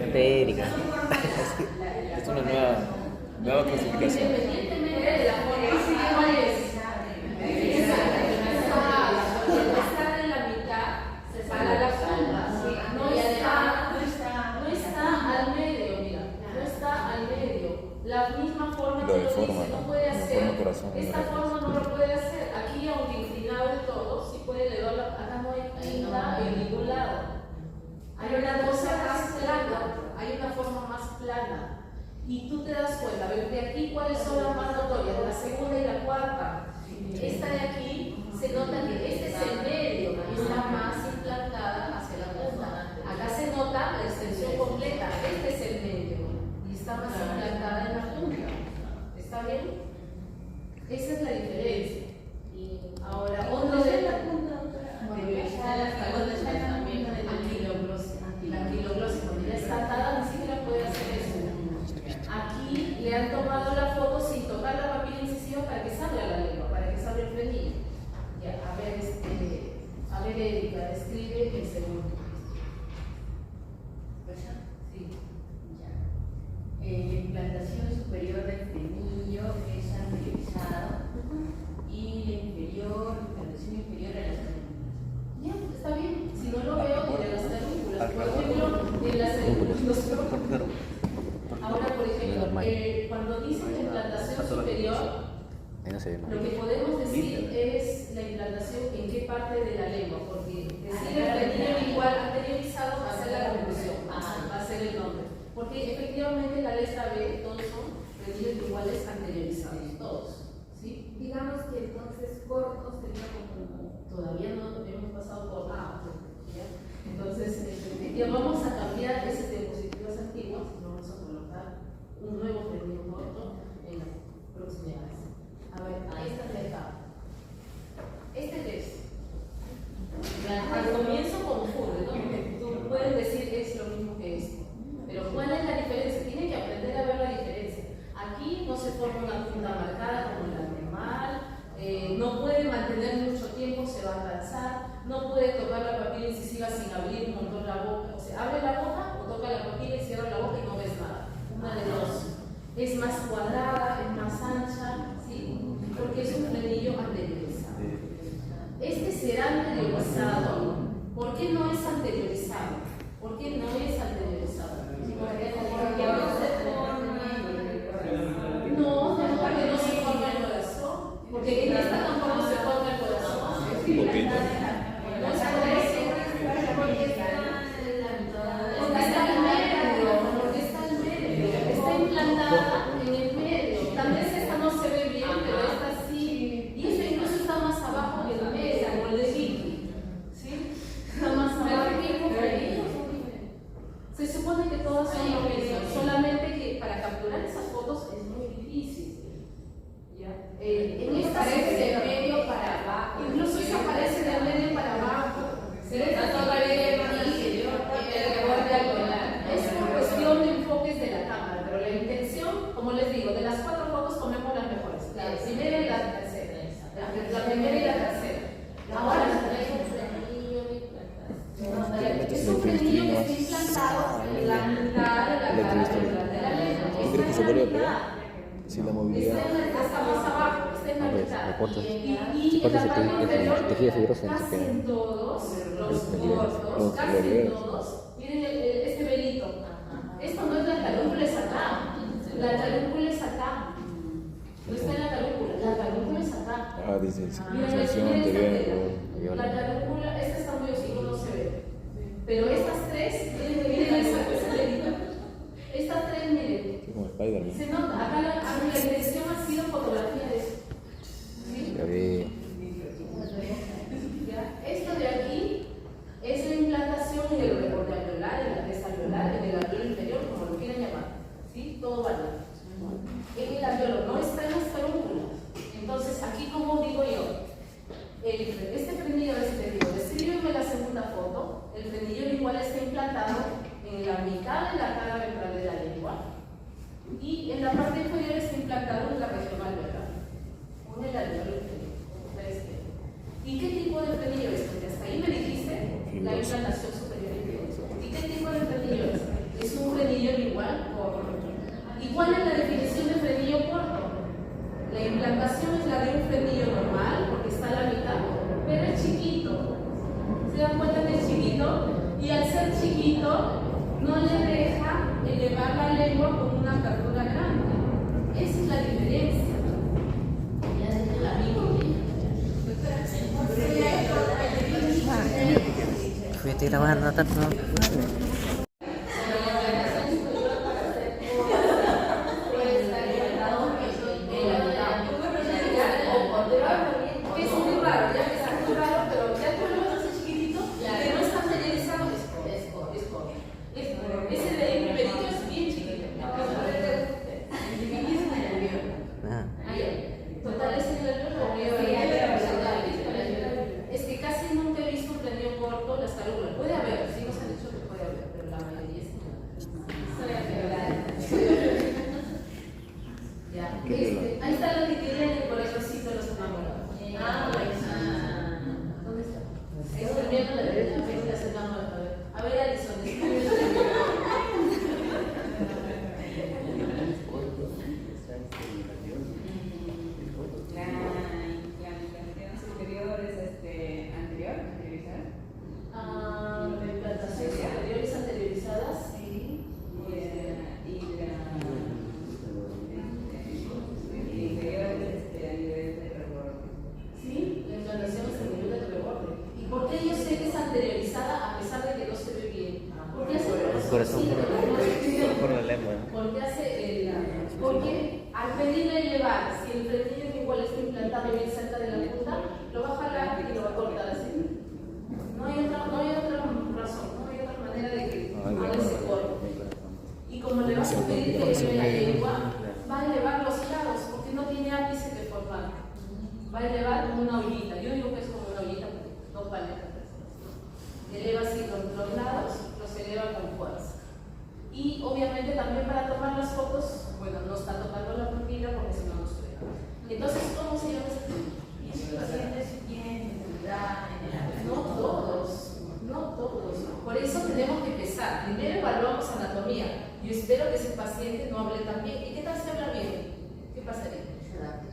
Empírica. Es una nueva clasificación. Independientemente de la forma, ¿cuál es? Cuando está en la mitad, se para la punta. No está al medio, mira. No está al medio. La misma forma Lo que lo deforma, dice, ¿no? no puede Lo hacer. forma corazón, Esta ¿no? forma no lo puede diferencia. Ahora, otro ¿Dónde de está la punta, doctora? la anquiloglosia, cuando ya está atada, ni siquiera puede hacer eso. Aquí le han tomado la foto sin tocar la papila incisiva para que salga la lengua, para que salga el frenillo. Ya, a ver, Erika, describe el segundo. Sí. La implantación superior del frenillo es anteriorizado y la implantación inferior a las carúnculas. Ya, está bien. Si no lo veo, de las carúnculas. Por ejemplo, en las carúnculas. Ahora, por ejemplo, cuando dicen la implantación superior, Ahí no se ve mal. lo que podemos decir es la implantación en qué parte de la lengua, porque decir el frenillo igual anteriorizado va a ser la conclusión, va a ser el nombre. Porque efectivamente la letra B, todos son frenillos iguales anteriorizados, todos. ¿Sí? Digamos que entonces cortos sería como... Todavía no hemos pasado por A. ¿Ya? Entonces, ya vamos a cambiar esas diapositivas antiguas y vamos a colocar un nuevo frenillo corto en las proximidades. A ver, esta de acá. ¿Este es? Al comienzo confunde, ¿no? Tú puedes decir es lo mismo que esto. Pero ¿cuál es la diferencia? Tienen que aprender a ver la diferencia. Aquí no se forma una punta marcada como la normal, no puede mantener mucho tiempo, se va a cansar, no puede tocar la papila incisiva sin abrir un montón la boca. O sea, abre la boca o toca la papila y cierra la boca y no ves nada. Una de dos. Es más cuadrada, es más ancha, ¿sí? Porque es un frenillo anteriorizado. Este será anteriorizado. ¿Por qué no es anteriorizado? ¿Por qué no es anteriorizado? Porque no se forma No, porque no se forma el corazón. Porque en esta tampoco se forma el corazón. Un poquito. No es por eso. Porque está en medio. Porque está en medio. Está implantada en el medio. Tal vez esta no se ve bien, pero esta sí. Y esta incluso está más abajo que el medio, como el de Vicky. ¿Sí? Está más abajo. Se supone que todas son lo mismo, solamente que para capturar esas fotos es muy difícil. ¿Ya? En esta aparece de medio para abajo, incluso esa aparece de medio para abajo. Esta todavía es más inferior, es por cuestión de enfoques de la cámara, pero la intención, como les digo, de las 4 fotos tomemos las mejores, la primera y la tercera. La primera y la tercera. Ahora, es un frenillo que está implantado en la mitad de la cara de la lengua. ¿Tú crees que se vuelve a pegar? Si la movilidad. Está más abajo, está en la mitad. Recortas. Y en la parte inferior Tejido fibroso en casi en todos los gordos, casi en todos. Miren este velito. Esto no es la carúncula, es acá. La carúncula es acá. No está en la carúncula, la carúncula es acá. Ah, dice Miren, sensación miren esta anterior. tela. La carúncula, esta está muy oscuro, no se ve. Pero estas tres, miren esa telita. Estas tres, miren. Es como Spider-Man. Se nota, acá la intención ha sido fotografía de esto. ¿Sí? Ya ve. ¿Ya? Esto de aquí es la implantación en el reborde alveolar, en la cresta alveolar, en el alveolo inferior, como lo quieran llamar. ¿Sí? Todo vale. En el alveolo no está en las carúnculas. Entonces, aquí, como digo yo, este frenillo, descríbeme la segunda foto. El frenillo igual está implantado en la mitad de la cara ventral de la lengua y en la parte inferior está implantado en la región alveolar, con el alveolo inferior, como ustedes ven. ¿Y qué tipo de frenillo es? Porque hasta ahí me dijiste la implantación superior inferior. ¿Y qué tipo de frenillo es? Es un frenillo igual corto. ¿Y cuál es la definición de frenillo corto? La implantación es la de un frenillo normal, porque está a la mitad, pero es chiquito. ¿Se dan cuenta que es chiquito? Y al ser chiquito, no le deja elevar la lengua con una apertura grande. Esa es la diferencia. Ya desde la Estoy grabando tanto. Es muy raro, ya que está muy raro, pero ya tú lo ves así chiquitito, que no está generalizado, es corto. Ese de ahí, pelito es bien chiquito. Ah. Total, ese nivel no lo voy a eleva como una ollita. Yo digo que es como una ollita porque no paletas. Eleva así los lados, los eleva con fuerza. Y obviamente también para tomar las fotos, bueno, no está tocando la pupila porque si no nos ve. Entonces, ¿cómo se llama ese tema? Y sus pacientes tienen enfermedad en el No todos, no todos. Por eso tenemos que empezar. Primero evaluamos anatomía. Yo espero que ese paciente no hable tan bien. ¿Y qué tal si habla bien? ¿Qué pasaría?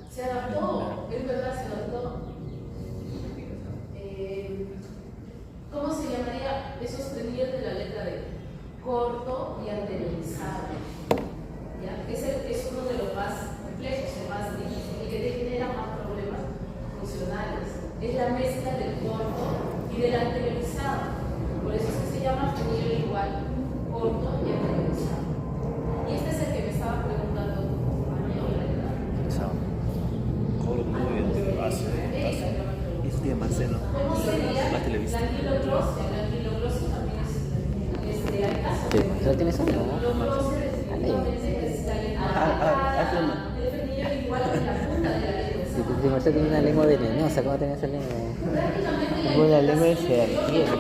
Se adaptó, es verdad, se adaptó. ¿Cómo se llamaría esos frenillos de la letra D? Corto y anteriorizado. ¿Ya? Es uno de los más complejos, el más difícil, el que te genera más problemas funcionales. Es la mezcla del corto y del anteriorizado. Por eso es que se llama frenillo igual, corto y anteriorizado. Y este es el que me estaba preguntando Corto y anteriorizado. Eso tiene Marcelo. ¿cómo sería La televisión. la anquiloglosia? La anquiloglosia también es hay casos Sí, ¿eso tiene sonido? anquiloglosia definitivamente es la lengua el frenillo igual que la punta de la lengua. Si Marcelo tiene una lengua venenosa, ¿cómo tiene esa lengua? Como la lengua de serpiente,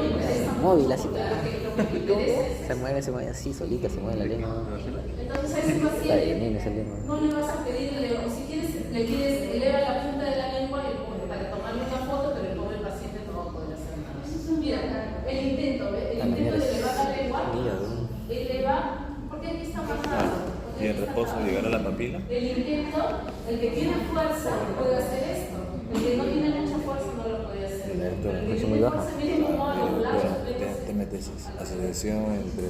móvil así. Se mueve así, solita se mueve la lengua. Entonces a ese Está paciente veneno esa lengua. no le vas a pedir, si quieres, le pides, eleva la punta de la lengua y el pobre para tomarle una foto, pero el pobre paciente no va a poder hacer nada. Mira, el intento de elevar la lengua, eleva, porque aquí está bajando. Y en reposo llegar a la papila. El intento, el que tiene fuerza puede hacer esto, el que no tiene mucha fuerza no lo puede hacer. La doctora, El que es tiene muy baja. fuerza, mire cómo a los brazos, Te metes asociación entre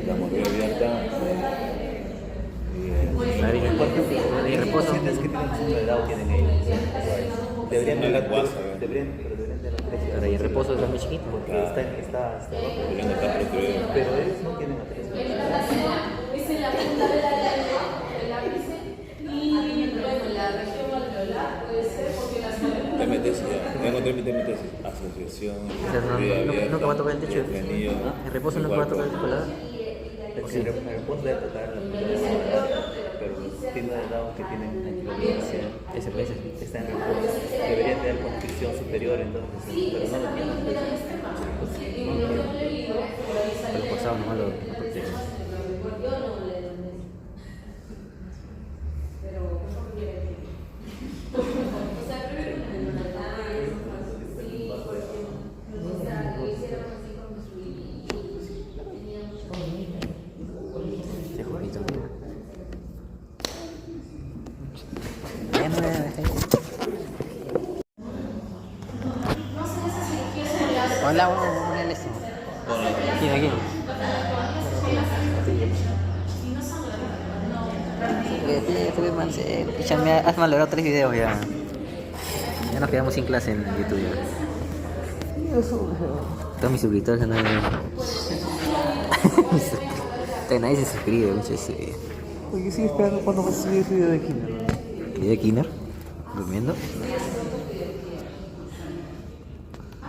la mordida abierta Y reposo. Es que tienen signo de Down tienen ellos. Deberían de la guasa, deberían de la tres. Ahora, y el reposo es muy chiquito. porque está pero ellos no tienen atrezo. es en la punta de la lengua, el ápice, y bueno, la región alveolar puede ser porque las Te metes ya. Tengo te metes asociación. Nunca va a tocar el techo. Frenillo. El reposo nunca va a tocar el techo. Sí. El reposo debe tocar pero los signos de Down que tienen anquiloglosia está en reposo. Debería tener constricción superior entonces, pero no lo tienen. El pasado nomás lo protege. Este jueguito, hola, vamos a ponerle esto. Aquí. Has valorado 3 videos ya. Ya nos quedamos sin clase en YouTube ya. Todos mis suscriptores no. Nadie se suscribe mucho ese. Oye, sigue esperando cuando vas a subir ese video de Kinder. ¿Video de Kinder? ¿Durmiendo?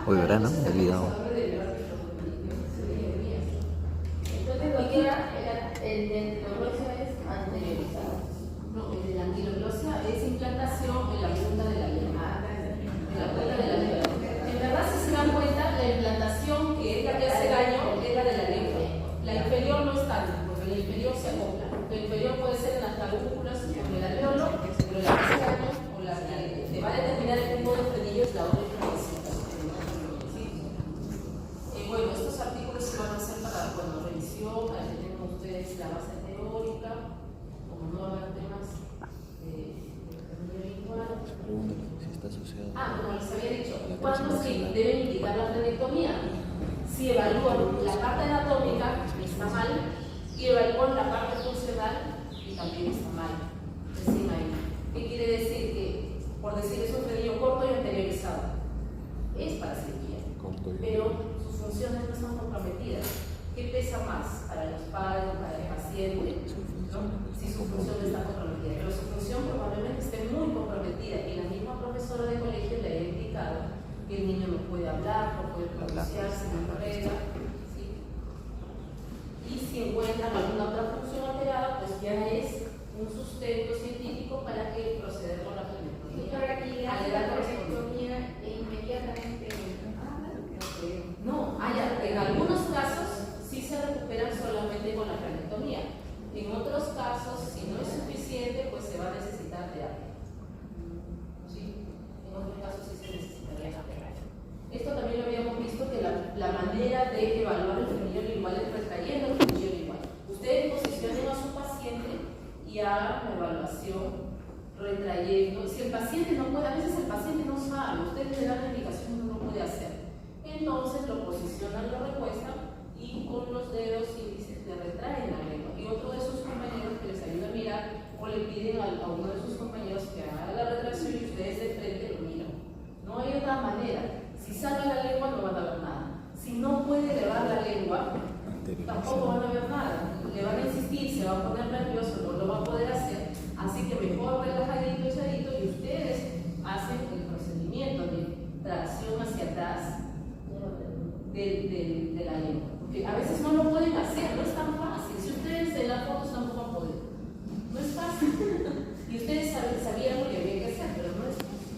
Hoy verano, he olvidado. El de anquiloglosia es anteriorizado. No, el de la anquiloglosia es implantación en la punta de la lengua. En la punta de la lengua. En verdad, si se dan cuenta, la implantación que es la que hace daño es la de la lengua. La inferior no es tanto, porque la inferior se acopla. La inferior puede ser en las clavículas o en el alveolo, pero la que hace daño o la que te va a determinar el tipo de frenillo es la otra que ¿sí? Bueno, estos artículos se van a hacer para revisión, para que tengan ustedes la base teórica, como no habrá temas de lingüal. Si está asociado. Como les había dicho, ¿cuándo sí deben indicar la frenectomía? Si evalúan la parte anatómica, está mal, y evalúan la parte funcional, y también está mal. Encima ahí. ¿Qué quiere decir? Que, por decir, es un frenillo corto y anteriorizado. Es para cirugía, pero sus funciones no están comprometidas. ¿Qué pesa más para los padres, para el paciente? ¿No? Si su función está comprometida. Pero su función probablemente esté muy comprometida y la misma profesora de colegio le haya indicado que el niño no puede hablar, no puede pronunciarse, no correga. ¿Sí? Y si encuentran alguna otra función alterada, pues ya es un sustento científico para que proceder con la frenectomía. Señora, y le hace la traqueotomía e inmediatamente. No, en algunos casos sí se recuperan solamente con la traqueotomía. En otros casos, si no es suficiente, pues se va a necesitar terapia. ¿Sí? En otros casos sí se necesitaría terapia. Esto también lo habíamos visto, que la manera de evaluar el frenillo lingual es retrayendo el frenillo lingual. Ustedes posicionen a su paciente y hagan la evaluación retrayendo. Si el paciente no puede, a veces el paciente no sabe, ustedes le dan la indicación, no lo puede hacer. Entonces lo posicionan, lo recuestan y con los dedos índices le retraen la lengua. Y otro de sus compañeros que les ayuda a mirar o le piden a uno de sus compañeros que haga la retracción y ustedes de frente lo miran. No hay otra manera. Si saca la lengua no van a ver nada. Si no puede elevar la lengua, tampoco van a ver nada. Le van a insistir, se va a poner nervioso, no lo va a poder hacer. Así que mejor relajadito, echadito, y ustedes hacen el procedimiento de tracción hacia atrás de la lengua. Porque a veces no lo pueden hacer, no es tan fácil. Si ustedes en la foto tampoco van a poder. No es fácil. Y ustedes sabían lo que había que hacer, pero no es fácil.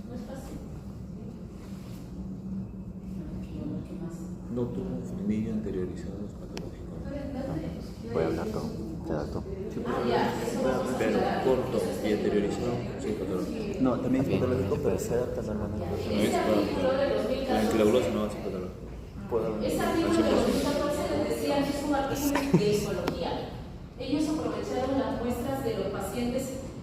No es fácil. ¿Qué más? No tuvo un frenillo anteriorizado patológico. Voy a hablar todo. Te da todo. Pero corto y anteriorizado sin patológico. No, también es patológico, pero se adapta normalmente. No es para la anquiloglossia, no es patológico. Ese artículo de 2014 les decía que es un artículo de psicología. Ellos aprovecharon las muestras de los pacientes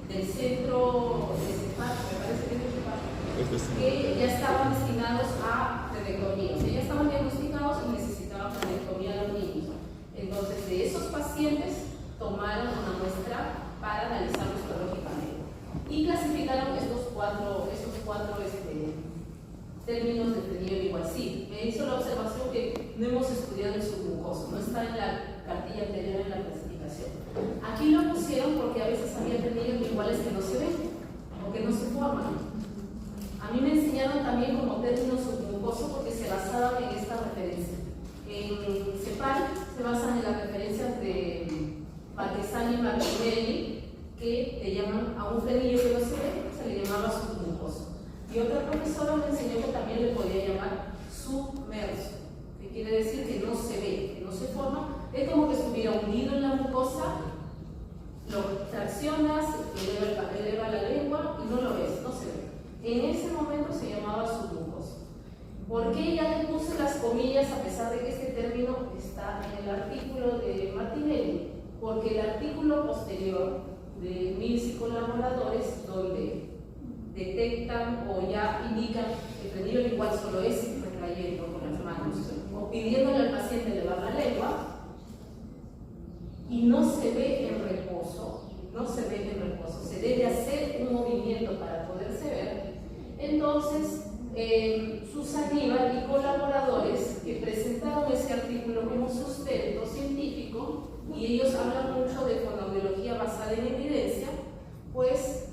del centro de CEPAC, me parece que es de CEPAC, que ya estaban destinados a frenectomía. O sea, ya estaban diagnosticados y necesitaban frenectomía a los niños. Entonces, de esos pacientes tomaron una muestra para analizarlos histológicamente y clasificaron estos cuatro términos de frenillo lingual. Sí, me hizo la observación que no hemos estudiado el submucoso, no está en la cartilla anterior en la clasificación. Aquí lo pusieron porque a veces había frenillos linguales que no se ven o que no se forman. A mí me enseñaron también como término submucoso porque se basaban en esta referencia. En CEPAL se basan en las referencias de Marquesani y Martinelli, que le llaman a un frenillo que no se ve, se le llamaba submucoso. Y otra profesora me enseñó que también le podía llamar submerso, que quiere decir que no se ve, que no se forma. Es como que estuviera unido en la mucosa, lo traccionas, eleva la lengua y no lo ves, no se ve. En ese momento se llamaba submucoso. ¿Por qué ya le puse las comillas a pesar de que este término está en el artículo de Martinelli? Porque el artículo posterior de 1000 psicolaboradores, donde detectan o ya indican que el frenillo lingual solo es retrayendo con las manos o pidiéndole al paciente elevar la lengua y no se ve en reposo, se debe hacer un movimiento para poderse ver. Entonces, Susaníbal y colaboradores que presentaron ese artículo como sustento científico, y ellos hablan mucho de fonoaudiología basada en evidencia, pues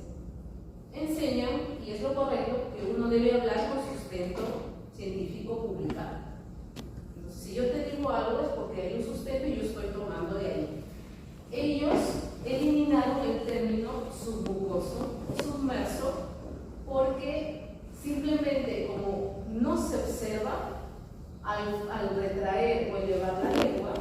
enseñan, y es lo correcto, que uno debe hablar con sustento científico publicado. Entonces, si yo te digo algo es porque hay un sustento y yo estoy tomando de ahí. Ellos eliminaron el término submucoso o submerso porque simplemente como no se observa al retraer o elevar la lengua,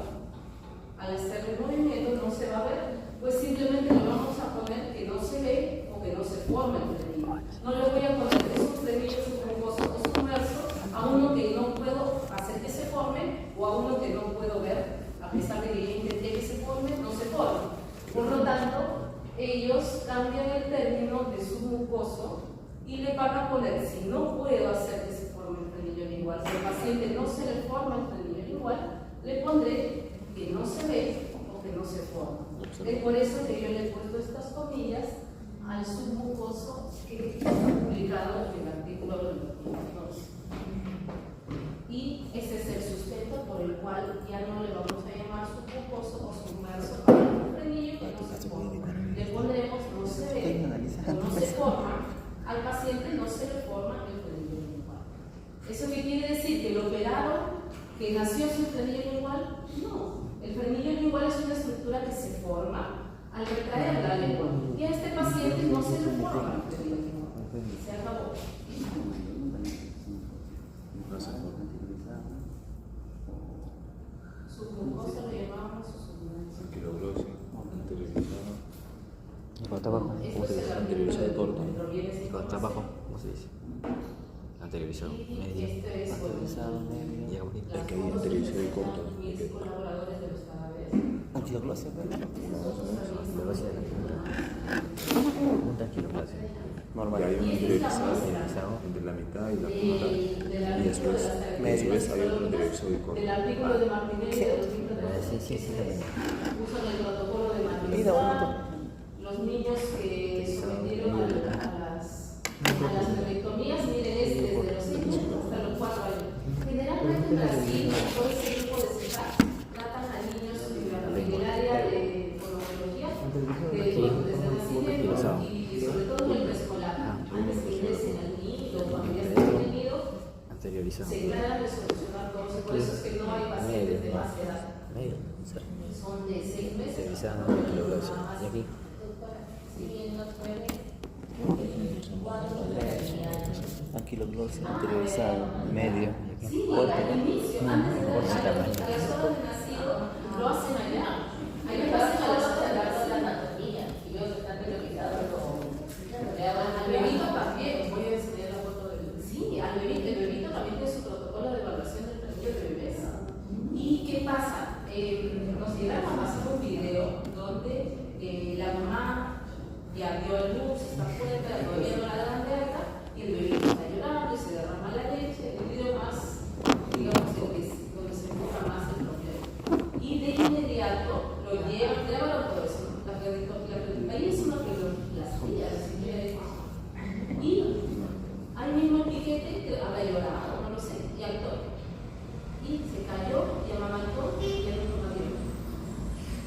al hacer el movimiento no se va a ver, pues simplemente le vamos a poner que no se ve o que no se forma el frenillo. No le voy a poner que es un frenillo submucoso o submerso a uno que no puedo hacer que se forme o a uno que no puedo ver, a pesar de que yo intenté que se forme, no se forma. Por lo tanto, ellos cambian el término de submucoso y le van a poner, si no puedo hacer que se forme el frenillo lingual, si al paciente no se le forma el frenillo lingual, le pondré que no se ve o que no se forma. Es por eso que yo le he puesto estas comillas al submucoso que está publicado en el artículo 22. Y ese es el sustento por el cual ya no le vamos a llamar submucoso o submerso para un frenillo que no se forma. Le pondremos no se ve o no se forma, al paciente no se le forma el frenillo lingual. ¿Eso qué quiere decir? ¿Que el operado que nació sin frenillo lingual? No. El frenillo lingual es una estructura que se forma al retraer la lengua. Y a este paciente no se le forma el frenillo lingual. Hasta abajo, ¿cómo se dice? Anteriorizado, medio. Anteriorizado, medio. Llega por aquí. Es que hay anteriorizado y corto. Colaboradores de los cadáveres. Anquiloclasia, ¿no? Anquiloclasia de la punta. Punta anquiloclasia. Y Normal. hay un anteriorizado Anteriorizado. entre la mitad y la punta. Y a su vez hay otro anteriorizado y corto. Del artículo de Martinelli de los libros de Sí, también. usan el protocolo de Mira, Martinelli. bonito. Los niños que sometieron a las neorectomías, miren, es desde los 5 hasta los 4 años. Generalmente en Brasil, todo ese grupo de CEPAC tratan a niños en el área de fonoaudiología, desde el nacimiento y sobre todo en el preescolar. Antes que ingresen al nido, cuando ya estén detenidos, Anteriorizado. se trata de solucionar todo eso. Por eso es que no hay pacientes de más edad. Medio. Son de 6 meses. Anteriorizado, anquiloclasia. Y aquí. Anquiloclasia anteriorizado, medio. Sí, Corto. al inicio, antes de Corto nacer, tamaño. a las horas de nacido, lo hacen allá. Allá lo hacen a las horas de la anatomía. Y luego están televisados. Al bebito también, voy a enseñar la foto del bebé. Sí, al bebito, el bebito también tiene su protocolo de evaluación del frenillo de bebés. ¿Y qué pasa? Nos llegaron a hacer un video donde la mamá ya dio el luz, está fuerte, todavía no la dan de alta, y el bebito está llorando y se derrama la leche, el video más, digamos, donde se enfoca más el problema. Y de inmediato lo llevan, grabaron todo eso, ahí es una plastia, y ahí mismo el piquete que habrá llorado, no lo sé, y actuó. Y se cayó, y amamantó, y ya no dio.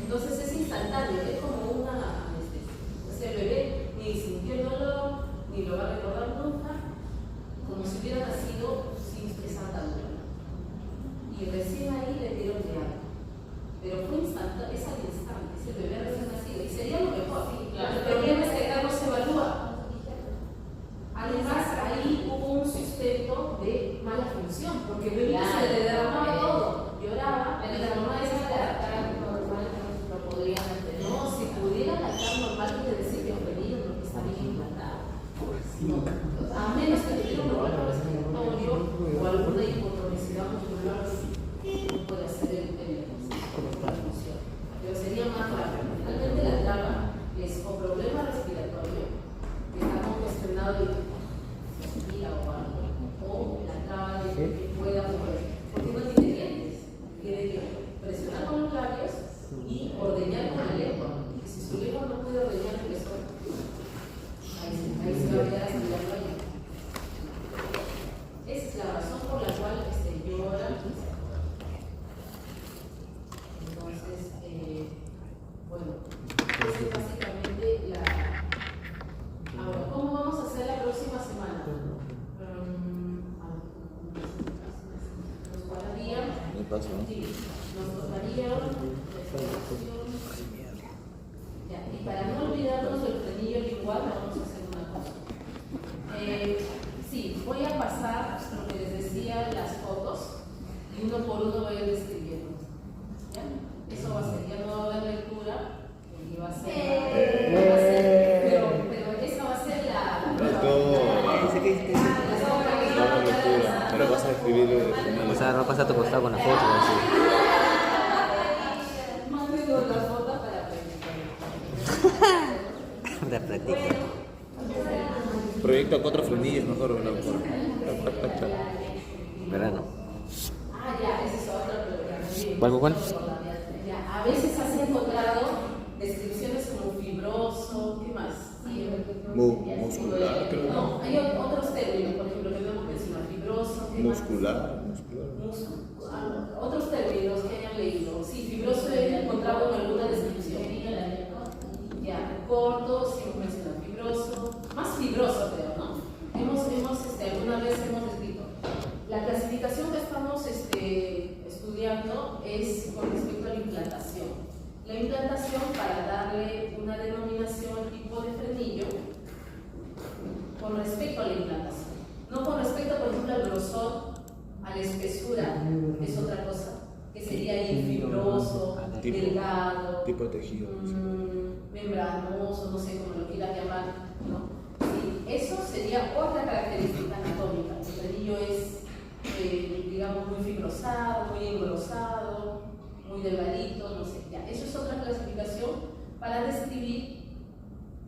Entonces es instantáneo, es como una anestesia. El bebé ni sintió el dolor, ni lo va a recordar nunca, como si hubiera nacido sin esa andadura. Y recién ahí le dieron de algo. Pero fue instantáneo, es al instante, es el bebé recién nacido. Y sería lo mejor. El problema es que acá no se evalúa. Además, ahí hubo un sustento de mala función, porque el bebé se le derramaba todo, lloraba, y la mamá decía que lactar normal no podría mantener. No, si pudiera lactar normal, quiere decir que el frenillo no está bien implantado. No, a menos que tuviera un problema respiratorio o alguna hipotonicidad muscular, no puede hacer la función. Pero sería más rápido. Realmente la traba es o problema respiratorio, que está congestionado y respira o algo, o la traba de que pueda mover, porque no tiene dientes, tiene que presionar con los labios y ordeñar con la lengua. Y si su lengua no puede ordeñar, pues ahí se va a quedar hasta la playa. Esa es la razón por la cual llora. Entonces, bueno, esa es básicamente la. Ahora, ¿cómo vamos a hacer la próxima semana? Nos guardaría. ¿Qué pasa? Sí, nos tocaría ya, y para no olvidarnos del frenillo lingual, vamos a hacer una cosa. Sí, voy a pasar lo que les decía, las fotos, y uno por uno voy a ir describiendo. ¿Ya? Eso va a ser, ya no va a haber lectura, y va a ser. Pero esa va a ser la. No, lectura. Pero vas a escribir O sea, no pasa a tu costado con la foto. Así. Mándenos las fotos para practicar. De práctica. proyecto a 4 frenillos mejor, ¿no? Verano. Ya, ese es otro problema. ¿Cuál, cuál? Ya, a veces has encontrado descripciones como fibroso, ¿qué más? Sí, Muscular, creo. No, hay otros términos, por ejemplo, que vemos mencionar fibroso. ¿qué más? Muscular. Otros términos que hayan leído. Sí, fibroso he encontrado en alguna descripción. Ya, corto, sí menciona fibroso. Más fibroso, creo, ¿no? Alguna vez hemos escrito. La clasificación que estamos estudiando es con respecto a la implantación. La implantación, para darle una denominación tipo de frenillo, con respecto a la implantación. No con respecto, por ejemplo, al grosor, a la espesura, es otra cosa, que sería fibroso, delgado, tipo de tejido. membranoso, no sé cómo lo quieras llamar, ¿no? Sí, eso sería otra característica anatómica. El frenillo es, digamos, muy fibrosado, muy engrosado, muy delgadito, no sé. Ya, eso es otra clasificación para describir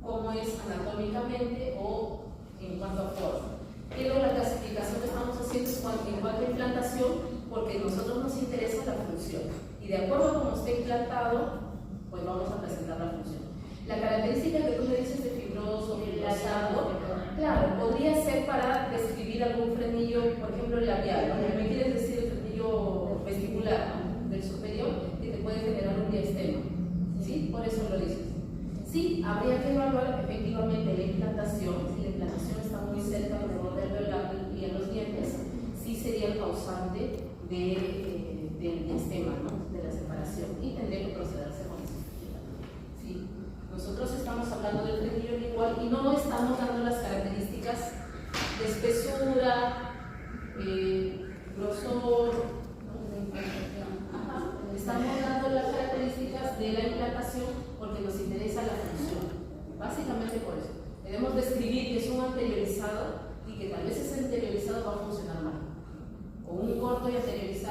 cómo es anatómicamente o en cuanto a forma. Pero la clasificación que estamos haciendo es en cuanto a implantación, porque a nosotros nos interesa la función. Y de acuerdo a cómo esté implantado, pues vamos a presentar la función. La característica que tú me dices de fibroso, fibrosado, claro, podría ser para describir algún frenillo, por ejemplo, labial, ¿no? Me quieres decir el frenillo vestibular, ¿no? Del superior, que te puede generar un diastema, ¿sí? Por eso lo dices. Sí, habría que evaluar efectivamente la implantación. Si la implantación está muy cerca del borde alveolar y en los dientes, sí sería el causante del diastema, ¿no? De la separación, y tendría que procederse con eso. ¿Sí? Nosotros estamos hablando del frenillo lingual y no estamos dando las características de espesura, grosor, estamos dando las características de la implantación porque nos interesa la función, básicamente por eso. Debemos describir que es un anteriorizado y que tal vez ese anteriorizado va a funcionar mal, o un corto y anteriorizado